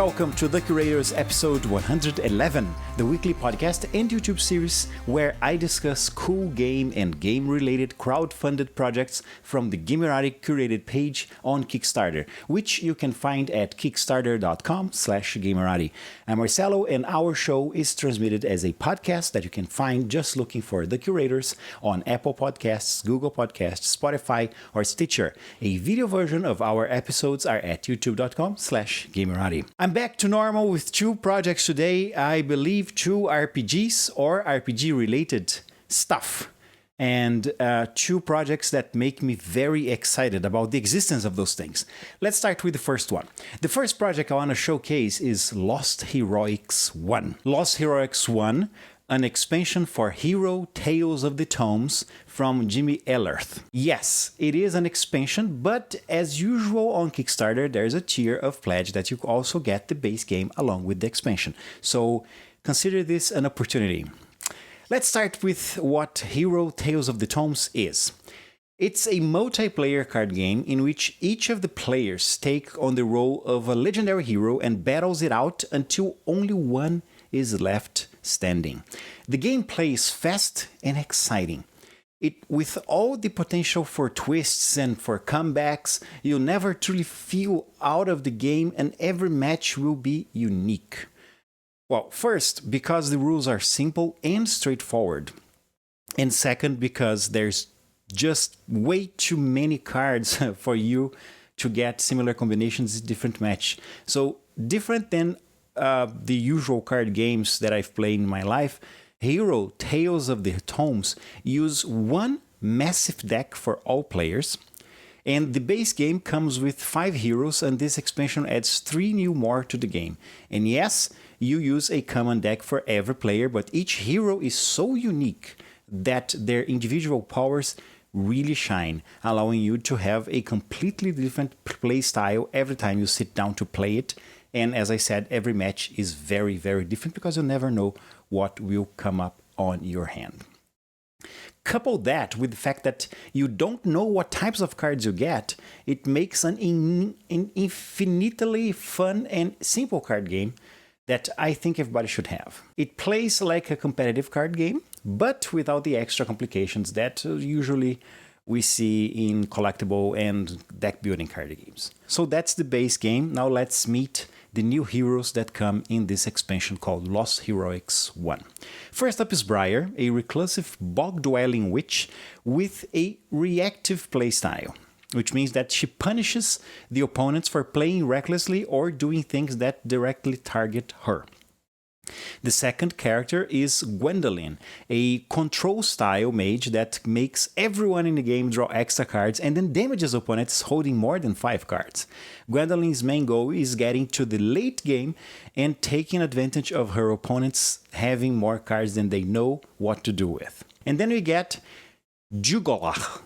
welcome to The Curators episode 111, the weekly podcast and YouTube series where I discuss cool game and game-related crowd-funded projects from the Gamerati curated page on Kickstarter, which you can find at kickstarter.com/Gamerati. I'm Marcelo, and our show is transmitted as a podcast that you can find just looking for The Curators on Apple Podcasts, Google Podcasts, Spotify, or Stitcher. A video version of our episodes are at youtube.com/Gamerati. I'm back to normal with two projects today. I believe two RPGs or RPG-related stuff. And two projects that make me very excited about the existence of those things. Let's start with the first one. The first project I want to showcase is Lost Heroics 1. Lost Heroics 1, an expansion for Hero Tales of the Tomes from Jimmy Ellerth. Yes, it is an expansion, but as usual on Kickstarter, there's a tier of pledge that you also get the base game along with the expansion. So consider this an opportunity. Let's start with what Hero Tales of the Tomes is. It's a multiplayer card game in which each of the players take on the role of a legendary hero and battles it out until only one is left standing. The gameplay is fast and exciting. With all the potential for twists and for comebacks, you'll never truly feel out of the game and every match will be unique. Well, first, because the rules are simple and straightforward. And second, because there's just way too many cards for you to get similar combinations in different match. So different than the usual card games that I've played in my life, Hero Tales of the Tomes use one massive deck for all players. And the base game comes with 5 heroes, and this expansion adds 3 new more to the game. And yes, you use a common deck for every player, but each hero is so unique that their individual powers really shine, allowing you to have a completely different play style every time you sit down to play it. And as I said, every match is very, very different because you never know what will come up on your hand. Couple that with the fact that you don't know what types of cards you get, it makes an infinitely fun and simple card game that I think everybody should have. It plays like a competitive card game, but without the extra complications that usually we see in collectible and deck building card games. So that's the base game. Now let's meet the new heroes that come in this expansion called Lost Heroics 1. First up is Briar, a reclusive bog-dwelling witch with a reactive playstyle, which means that she punishes the opponents for playing recklessly or doing things that directly target her. The second character is Gwendolyn, a control-style mage that makes everyone in the game draw extra cards and then damages opponents holding more than 5 cards. Gwendolyn's main goal is getting to the late game and taking advantage of her opponents having more cards than they know what to do with. And then we get Jugolach.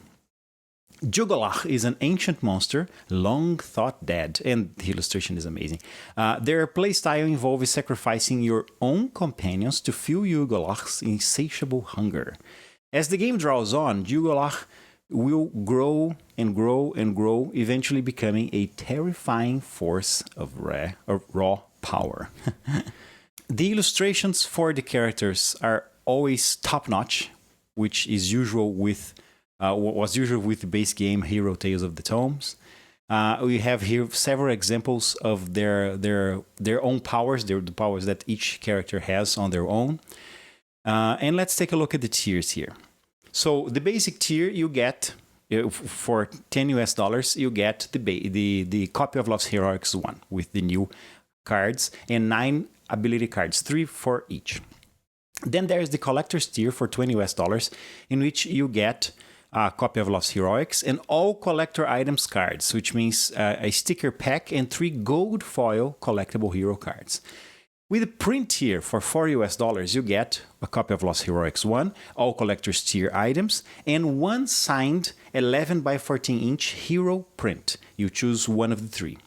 Jugolach is an ancient monster, long thought dead, and the illustration is amazing. Their playstyle involves sacrificing your own companions to fuel Jugolach's insatiable hunger. As the game draws on, Jugolach will grow and grow and grow, eventually becoming a terrifying force of raw power. The illustrations for the characters are always top-notch, which is usual with was usual with the base game Hero Tales of the Tomes. We have here several examples of their own powers, the powers that each character has on their own. And let's take a look at the tiers here. So the basic tier you get for $10 you get the copy of Lost Heroics 1 with the new cards and 9 ability cards, 3 for each. Then there's the collector's tier for $20 in which you get a copy of Lost Heroics and all collector items cards, which means a sticker pack and 3 gold foil collectible hero cards. With the print tier for $40, you get a copy of Lost Heroics 1, all collector's tier items, and 1 signed 11 by 14 inch hero print. You choose one of the 3.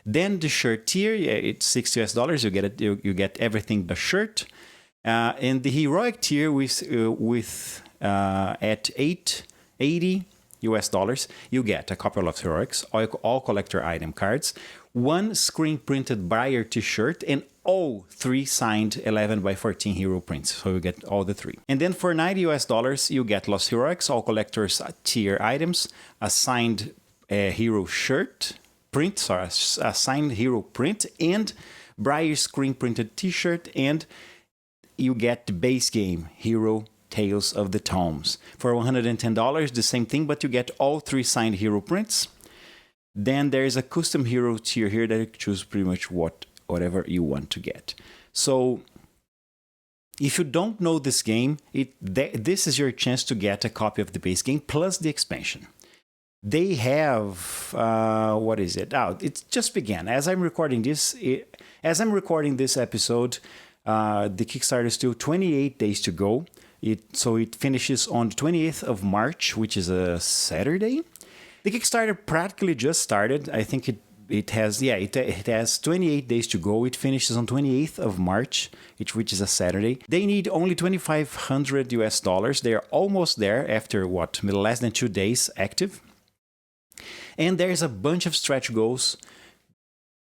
Then the shirt tier, it's $60. You get everything but shirt. And the heroic tier at $880 US, you get a copy of Lost Heroics, all collector item cards, one screen-printed Briar t-shirt, and all 3 signed 11 by 14 hero prints. So you get all the 3. And then for $90, you get Lost Heroics, all collectors tier items, a signed hero shirt print, sorry, a signed hero print, and Briar screen-printed t-shirt, and you get the base game, Hero Tales of the Tomes. For $110, the same thing, but you get all 3 signed hero prints. Then there's a custom hero tier here that you choose pretty much whatever you want to get. So if you don't know this game, this is your chance to get a copy of the base game plus the expansion. They have, what is it? Oh, it just began. As I'm recording this episode, the Kickstarter is still 28 days to go. So it finishes on the 28th of March, which is a Saturday. The Kickstarter practically just started. I think it has 28 days to go. It finishes on 28th of March, which is a Saturday. They need only $2,500. They are almost there after less than 2 days active. And there's a bunch of stretch goals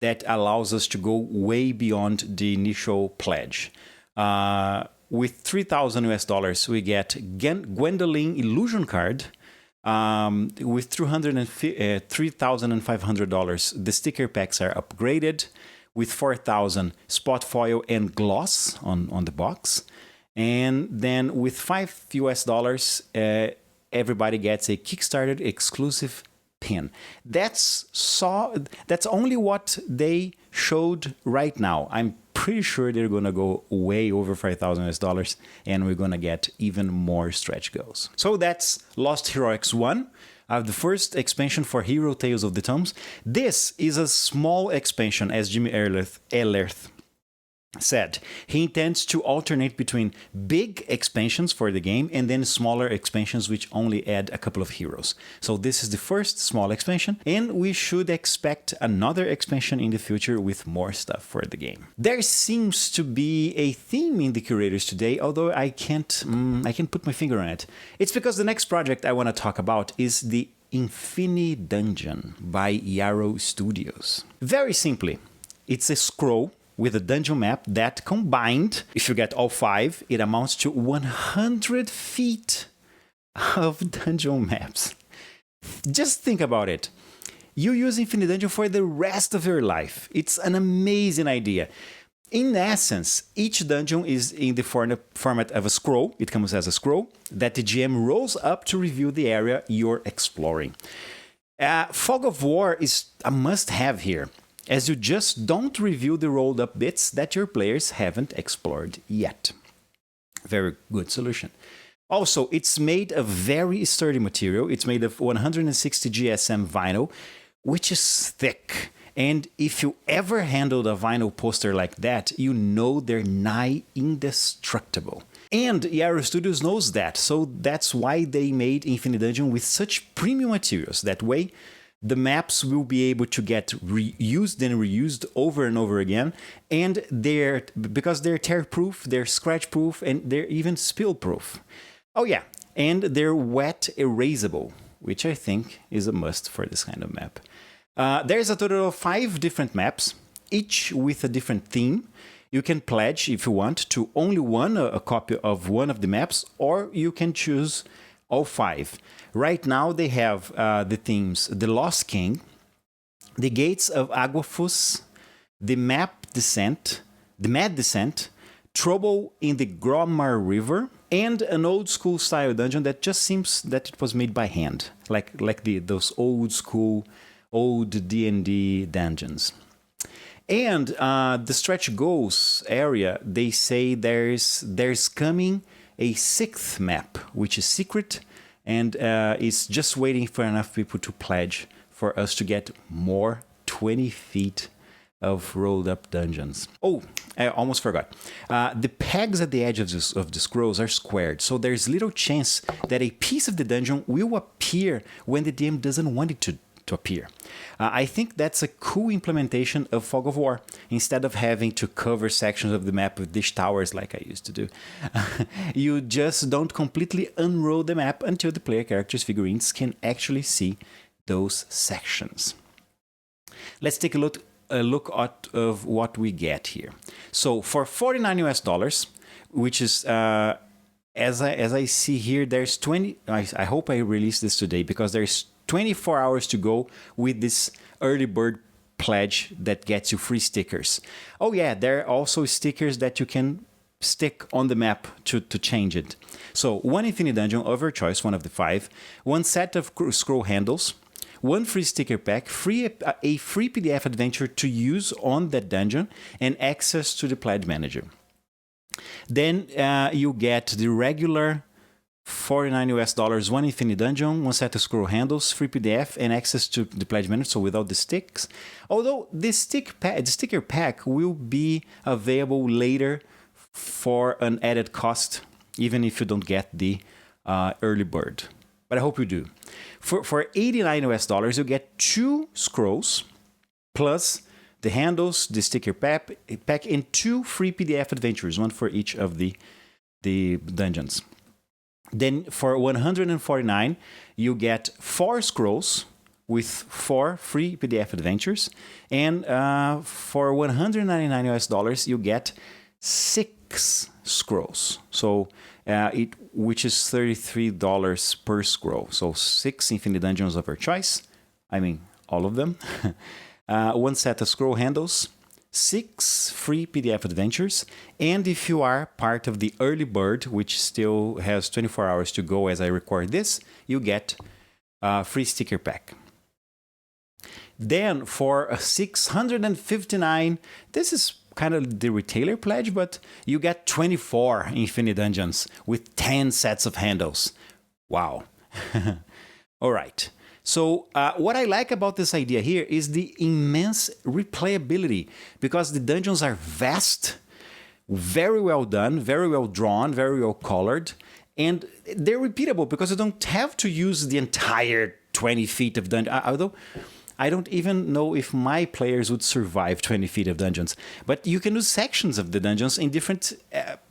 that allows us to go way beyond the initial pledge. With $3,000, we get Gwendolyn Illusion card. With $3,500, the sticker packs are upgraded. With $4,000, spot foil and gloss on the box. And then with $5, everybody gets a Kickstarter exclusive pin. That's only what they showed right now. I'm pretty sure they're gonna go way over $5,000, and we're gonna get even more stretch goals. So that's Lost Heroics 1, the first expansion for Hero Tales of the Tomes. This is a small expansion, as Jimmy Ellerth said. He intends to alternate between big expansions for the game and then smaller expansions which only add a couple of heroes. So this is the first small expansion, and we should expect another expansion in the future with more stuff for the game. There seems to be a theme in the Curators today, although I can't put my finger on it. It's because the next project I want to talk about is the Infinidungeon by Yarro Studios. Very simply, it's a scroll with a dungeon map that combined, if you get all 5, it amounts to 100 feet of dungeon maps. Just think about it. You use Infinidungeon for the rest of your life. It's an amazing idea. In essence, each dungeon is in the format of a scroll. It comes as a scroll that the GM rolls up to reveal the area you're exploring. Fog of War is a must-have here, as you just don't reveal the rolled up bits that your players haven't explored yet. Very good solution. Also, it's made of very sturdy material. It's made of 160 GSM vinyl, which is thick. And if you ever handled a vinyl poster like that, you know they're nigh indestructible. And Yarro Studios knows that, so that's why they made Infinidungeon with such premium materials. That way, the maps will be able to get reused and reused over and over again, and because they're tear-proof, they're scratch-proof, and they're even spill-proof. Oh yeah, and they're wet erasable, which I think is a must for this kind of map. There's a total of 5 different maps, each with a different theme. You can pledge, if you want, to only a copy of one of the maps, or you can choose all 5. Right now they have the themes: the Lost King, the Gates of Aguafus, the Mad Descent, Trouble in the Gromar River, and an old school style dungeon that just seems that it was made by hand, like those old school, old D&D dungeons. And the stretch goals area, they say there's coming a 6th map, which is secret, and is just waiting for enough people to pledge for us to get more 20 feet of rolled up dungeons. Oh, I almost forgot. The pegs at the edge of the scrolls are squared, so there's little chance that a piece of the dungeon will appear when the DM doesn't want it to appear. I think that's a cool implementation of Fog of War, instead of having to cover sections of the map with dish towers like I used to do, you just don't completely unroll the map until the player characters' figurines can actually see those sections. Let's take a look at of what we get here. So for $49 US, which is as I see here, there's 20. I hope I release this today because there's 24 hours to go with this early bird pledge that gets you free stickers. Oh yeah, there are also stickers that you can stick on the map to change it. So one Infinidungeon of your choice, one of the 5, one set of scroll handles, one free sticker pack, a free PDF adventure to use on that dungeon, and access to the pledge manager. Then you get the regular $49 US, one Infinidungeon, one set of scroll handles, free PDF, and access to the pledge manager, so without the sticks. Although the sticker pack will be available later for an added cost, even if you don't get the early bird. But I hope you do. For $89 US, you get 2 scrolls, plus the handles, the sticker pack, and 2 free PDF adventures, one for each of the dungeons. Then for $149, you get 4 scrolls with 4 free PDF adventures, and for $199 US, you get 6 scrolls. So which is $33 per scroll. So 6 Infinidungeons of your choice. I mean, all of them. One set of scroll handles, 6 free PDF adventures, and if you are part of the early bird, which still has 24 hours to go as I record this, you get a free sticker pack. Then for $659, this is kind of the retailer pledge, but you get 24 Infinidungeons with 10 sets of handles. Wow. All right. So what I like about this idea here is the immense replayability, because the dungeons are vast, very well done, very well drawn, very well colored, and they're repeatable because you don't have to use the entire 20 feet of dungeon. Although I don't even know if my players would survive 20 feet of dungeons, but you can use sections of the dungeons in different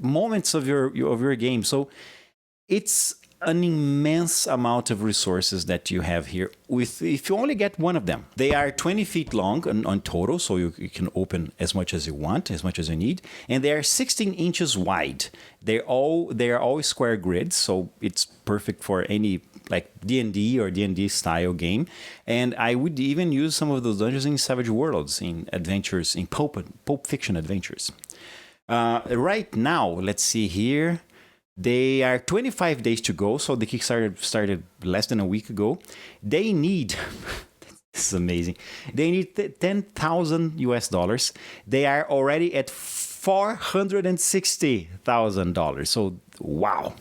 moments of your game. So it's an immense amount of resources that you have here if you only get one of them. They are 20 feet long on total, so you can open as much as you want, as much as you need, and they are 16 inches wide. They are all square grids, so it's perfect for any like D&D or D&D style game. And I would even use some of those dungeons in Savage Worlds, in adventures, in pulp fiction adventures. Right now, let's see here. They are 25 days to go, so the Kickstarter started less than a week ago. They need, this is amazing, they need $10,000 US. They are already at $460,000. So, wow.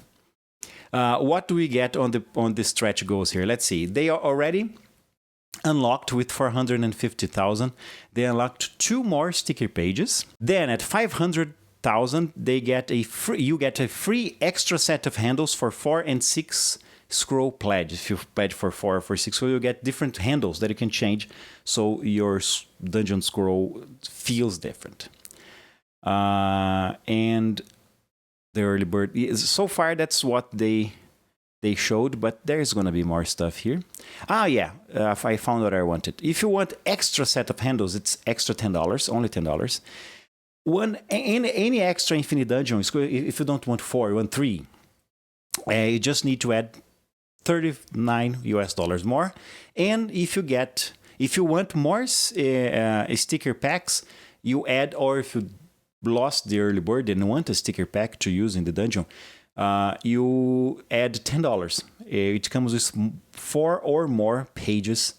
What do we get on the stretch goals here? Let's see. They are already unlocked with 450,000. They unlocked 2 more sticker pages. Then at 500,000, they get you get a free extra set of handles for 4 and 6 scroll pledge. If you pledge for 4 or for 6 scroll, you get different handles that you can change, so your dungeon scroll feels different. And the early bird, so far that's what they showed, but there's gonna be more stuff here. I found what I wanted. If you want extra set of handles, it's extra $10, only $10. Any extra Infinidungeon, if you don't want 4, you want 3, you just need to add $39 US more. And if you want more sticker packs, you add, or if you lost the early bird and want a sticker pack to use in the dungeon, you add $10. It comes with 4 or more pages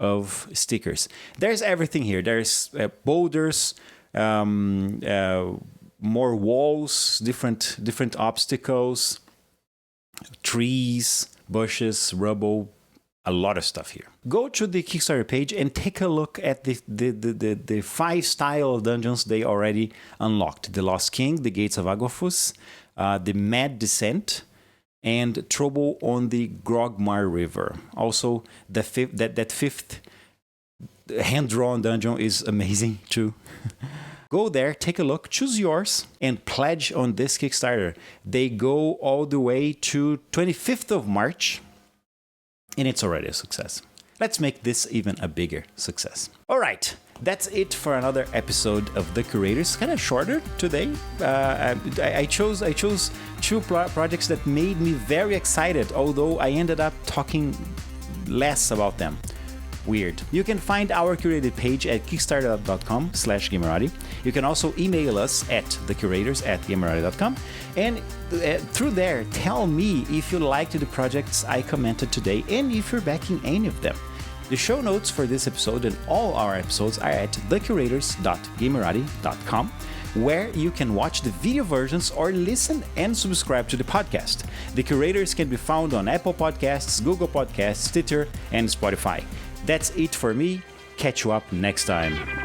of stickers. There's everything here. There's boulders, more walls, different obstacles, trees, bushes, rubble, a lot of stuff here. Go to the Kickstarter page and take a look at the 5 style of dungeons they already unlocked: the Lost King, the Gates of Agofus, the Mad Descent, and Trouble on the Grogmar River. Also, that fifth hand-drawn dungeon is amazing too. Go there, take a look, choose yours, and pledge on this Kickstarter. They go all the way to 25th of March, and it's already a success. Let's make this even a bigger success. All right, that's it for another episode of The Curators. Kind of shorter today. I chose two projects that made me very excited, although I ended up talking less about them. Weird. You can find our curated page at kickstarter.com/Gamerati. You can also email us at thecurators@gamerati.com. And through there, tell me if you liked the projects I commented today and if you're backing any of them. The show notes for this episode and all our episodes are at thecurators.gamerati.com, where you can watch the video versions or listen and subscribe to the podcast. The Curators can be found on Apple Podcasts, Google Podcasts, Stitcher, and Spotify. That's it for me. Catch you up next time.